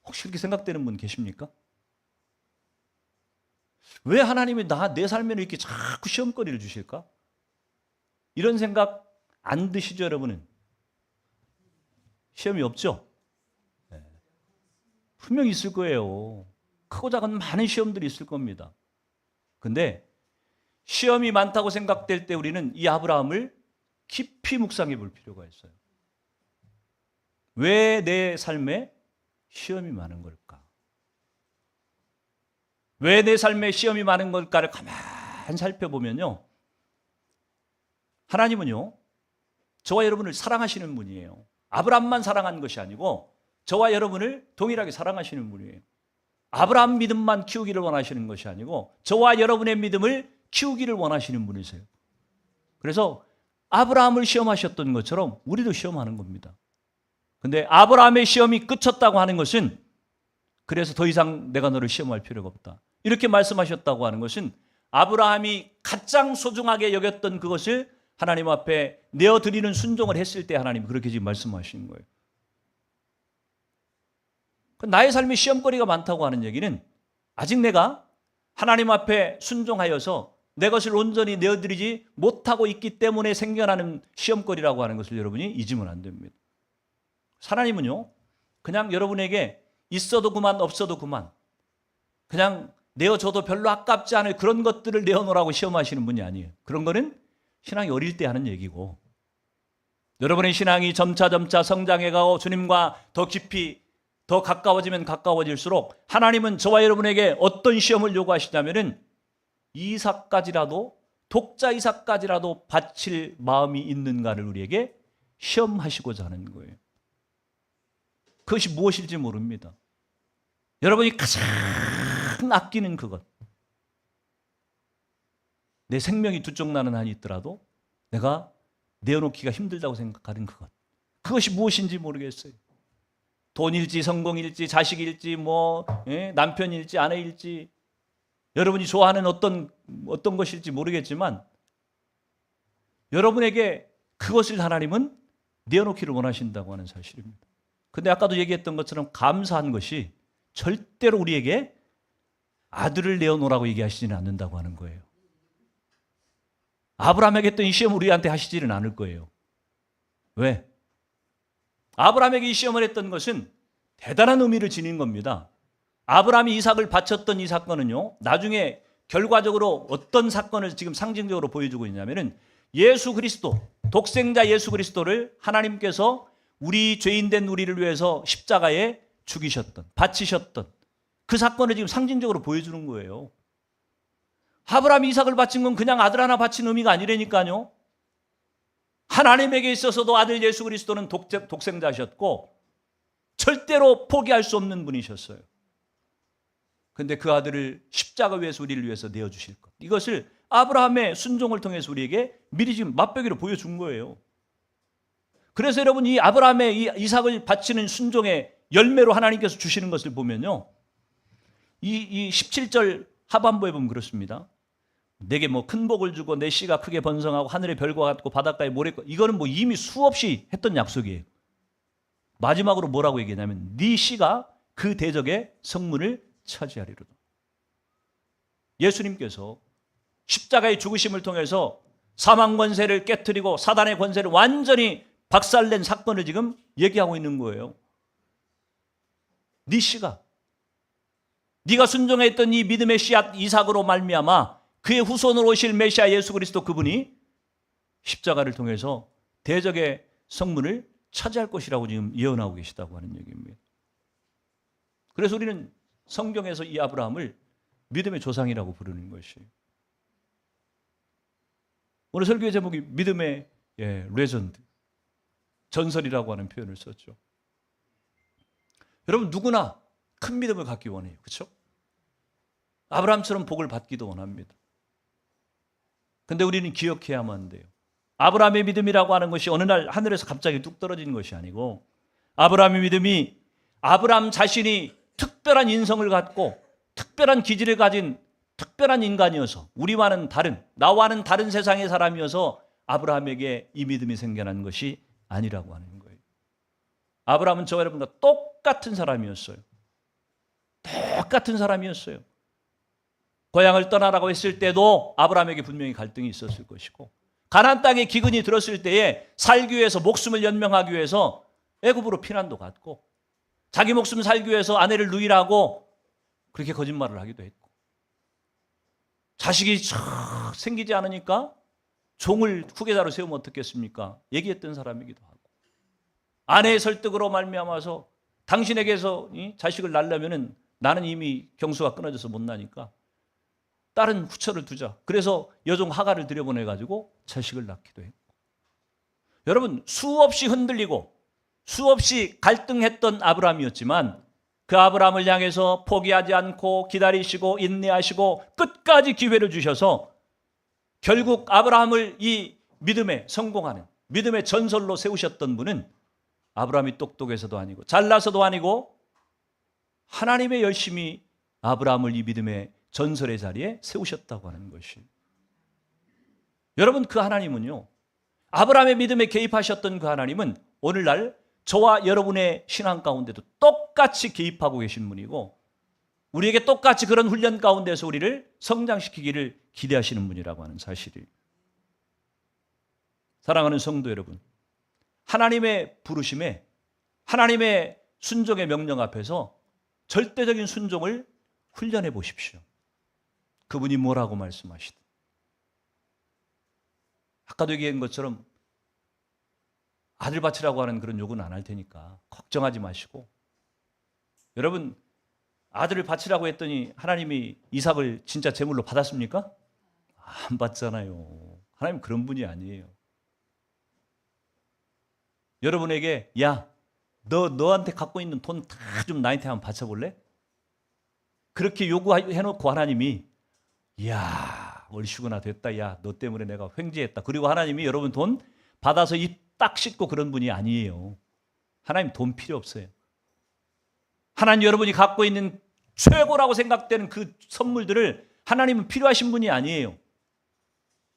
혹시 그렇게 생각되는 분 계십니까? 왜 하나님이 내 삶에는 이렇게 자꾸 시험거리를 주실까? 이런 생각 안 드시죠, 여러분은? 시험이 없죠? 네. 분명히 있을 거예요. 크고 작은 많은 시험들이 있을 겁니다. 근데 시험이 많다고 생각될 때 우리는 이 아브라함을 깊이 묵상해 볼 필요가 있어요. 왜 내 삶에 시험이 많은 걸까? 왜 내 삶에 시험이 많은 걸까를 가만히 살펴보면요, 하나님은요 저와 여러분을 사랑하시는 분이에요. 아브라함만 사랑한 것이 아니고 저와 여러분을 동일하게 사랑하시는 분이에요. 아브라함 믿음만 키우기를 원하시는 것이 아니고 저와 여러분의 믿음을 키우기를 원하시는 분이세요. 그래서 아브라함을 시험하셨던 것처럼 우리도 시험하는 겁니다. 근데 아브라함의 시험이 끝쳤다고 하는 것은, 그래서 더 이상 내가 너를 시험할 필요가 없다, 이렇게 말씀하셨다고 하는 것은 아브라함이 가장 소중하게 여겼던 그것을 하나님 앞에 내어드리는 순종을 했을 때 하나님이 그렇게 지금 말씀하시는 거예요. 나의 삶에 시험거리가 많다고 하는 얘기는 아직 내가 하나님 앞에 순종하여서 내 것을 온전히 내어드리지 못하고 있기 때문에 생겨나는 시험거리라고 하는 것을 여러분이 잊으면 안 됩니다. 하나님은요 그냥 여러분에게 있어도 그만 없어도 그만 그냥 내어줘도 별로 아깝지 않을 그런 것들을 내어놓으라고 시험하시는 분이 아니에요. 그런 거는 신앙이 어릴 때 하는 얘기고, 여러분의 신앙이 점차 성장해가고 주님과 더 깊이 더 가까워지면 가까워질수록 하나님은 저와 여러분에게 어떤 시험을 요구하시냐면은 이삭까지라도, 독자 이삭까지라도 바칠 마음이 있는가를 우리에게 시험하시고자 하는 거예요. 그것이 무엇일지 모릅니다. 여러분이 가장 아끼는 그것, 내 생명이 두 쪽 나는 한이 있더라도 내가 내어놓기가 힘들다고 생각하는 그것, 그것이 무엇인지 모르겠어요. 돈일지 성공일지 자식일지 남편일지 아내일지, 여러분이 좋아하는 어떤 어떤 것일지 모르겠지만 여러분에게 그것을 하나님은 내어놓기를 원하신다고 하는 사실입니다. 근데 아까도 얘기했던 것처럼 감사한 것이 절대로 우리에게 아들을 내어놓으라고 얘기하시지는 않는다고 하는 거예요. 아브라함에게 했던 이 시험을 우리한테 하시지는 않을 거예요. 왜? 아브라함에게 이 시험을 했던 것은 대단한 의미를 지닌 겁니다. 아브라함이 이삭을 바쳤던 이 사건은요, 나중에 결과적으로 어떤 사건을 지금 상징적으로 보여주고 있냐면은 예수 그리스도, 독생자 예수 그리스도를 하나님께서 우리 죄인된 우리를 위해서 십자가에 죽이셨던, 바치셨던 그 사건을 지금 상징적으로 보여주는 거예요. 아브라함이 이삭을 바친 건 그냥 아들 하나 바친 의미가 아니라니까요. 하나님에게 있어서도 아들 예수 그리스도는 독생자셨고 절대로 포기할 수 없는 분이셨어요. 그런데 그 아들을 십자가 위에서 우리를 위해서 내어주실 것, 이것을 아브라함의 순종을 통해서 우리에게 미리 지금 맛보기로 보여준 거예요. 그래서 여러분, 이 아브라함의 이 이삭을 바치는 순종의 열매로 하나님께서 주시는 것을 보면요, 이 17절 하반부에 보면 그렇습니다. 내게 뭐 큰 복을 주고 내 씨가 크게 번성하고 하늘의 별과 같고 바닷가의 모래꽃, 이거는 뭐 이미 수없이 했던 약속이에요. 마지막으로 뭐라고 얘기하냐면 네 씨가 그 대적의 성문을 차지하리로다. 예수님께서 십자가의 죽으심을 통해서 사망 권세를 깨트리고 사단의 권세를 완전히 박살낸 사건을 지금 얘기하고 있는 거예요. 네 씨가, 네가 순종했던 이 믿음의 씨앗 이삭으로 말미암아 그의 후손으로 오실 메시아 예수 그리스도, 그분이 십자가를 통해서 대적의 성문을 차지할 것이라고 지금 예언하고 계시다고 하는 얘기입니다. 그래서 우리는 성경에서 이 아브라함을 믿음의 조상이라고 부르는 것이에요. 오늘 설교의 제목이 믿음의 레전드, 전설이라고 하는 표현을 썼죠. 여러분, 누구나 큰 믿음을 갖기 원해요. 그렇죠? 아브라함처럼 복을 받기도 원합니다. 근데 우리는 기억해야만 돼요. 아브라함의 믿음이라고 하는 것이 어느 날 하늘에서 갑자기 뚝 떨어진 것이 아니고, 아브라함의 믿음이 아브라함 자신이 특별한 인성을 갖고 특별한 기질을 가진 특별한 인간이어서 우리와는 다른, 나와는 다른 세상의 사람이어서 아브라함에게 이 믿음이 생겨난 것이 아니라고 하는 거예요. 아브라함은 저와 여러분과 똑같은 사람이었어요. 똑같은 사람이었어요. 고향을 떠나라고 했을 때도 아브라함에게 분명히 갈등이 있었을 것이고, 가나안 땅에 기근이 들었을 때에 살기 위해서, 목숨을 연명하기 위해서 애굽으로 피난도 갔고, 자기 목숨 살기 위해서 아내를 누이라고 그렇게 거짓말을 하기도 했고, 자식이 생기지 않으니까 종을 후계자로 세우면 어떻겠습니까? 얘기했던 사람이기도 하고, 아내의 설득으로 말미암아서 당신에게서 자식을 낳으려면은 나는 이미 경수가 끊어져서 못 나니까 다른 후처를 두자. 그래서 여종 하갈을 들여보내가지고 자식을 낳기도 했고, 여러분, 수없이 흔들리고 수없이 갈등했던 아브라함이었지만 그 아브라함을 향해서 포기하지 않고 기다리시고 인내하시고 끝까지 기회를 주셔서 결국 아브라함을 이 믿음에 성공하는, 믿음의 전설로 세우셨던 분은 아브라함이 똑똑해서도 아니고 잘나서도 아니고 하나님의 열심히 아브라함을 이 믿음의 전설의 자리에 세우셨다고 하는 것이. 여러분, 그 하나님은요, 아브라함의 믿음에 개입하셨던 그 하나님은 오늘날 저와 여러분의 신앙 가운데도 똑같이 개입하고 계신 분이고, 우리에게 똑같이 그런 훈련 가운데서 우리를 성장시키기를 기대하시는 분이라고 하는 사실이에요. 사랑하는 성도 여러분, 하나님의 부르심에, 하나님의 순종의 명령 앞에서 절대적인 순종을 훈련해 보십시오. 그분이 뭐라고 말씀하시든. 아까도 얘기한 것처럼 아들 바치라고 하는 그런 요구는 안 할 테니까 걱정하지 마시고, 여러분, 아들을 바치라고 했더니 하나님이 이삭을 진짜 제물로 받았습니까? 안 받잖아요. 하나님 그런 분이 아니에요. 여러분에게 야, 너한테 갖고 있는 돈 다 좀 나한테 한번 바쳐볼래? 그렇게 요구해놓고 하나님이 이야, 얼씨구나 됐다. 야, 너 때문에 내가 횡재했다. 그리고 하나님이 여러분 돈 받아서 입 딱 씻고 그런 분이 아니에요. 하나님 돈 필요 없어요. 하나님 여러분이 갖고 있는 최고라고 생각되는 그 선물들을 하나님은 필요하신 분이 아니에요.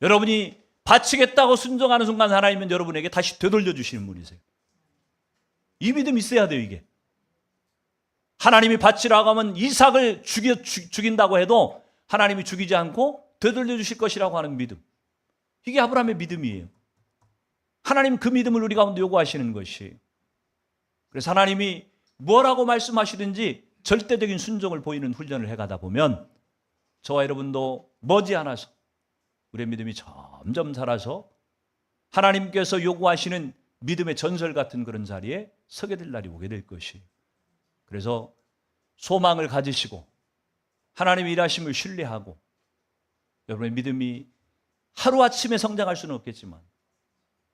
여러분이 바치겠다고 순종하는 순간 하나님은 여러분에게 다시 되돌려 주시는 분이세요. 이 믿음이 있어야 돼요, 이게. 하나님이 바치라고 하면 이삭을 죽인다고 해도 하나님이 죽이지 않고 되돌려 주실 것이라고 하는 믿음. 이게 아브라함의 믿음이에요. 하나님 그 믿음을 우리 가운데 요구하시는 것이에요. 그래서 하나님이 뭐라고 말씀하시든지 절대적인 순종을 보이는 훈련을 해가다 보면 저와 여러분도 머지않아서 우리의 믿음이 점점 자라서 하나님께서 요구하시는 믿음의 전설 같은 그런 자리에 서게 될 날이 오게 될 것이에요. 그래서 소망을 가지시고 하나님의 일하심을 신뢰하고 여러분의 믿음이 하루아침에 성장할 수는 없겠지만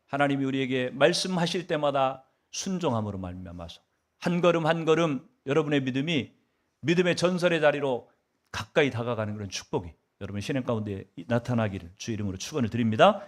하나님이 우리에게 말씀하실 때마다 순종함으로 말미암아서 한 걸음 한 걸음 여러분의 믿음이 믿음의 전설의 자리로 가까이 다가가는 그런 축복이 여러분의 신앙 가운데 나타나기를 주의 이름으로 축원을 드립니다.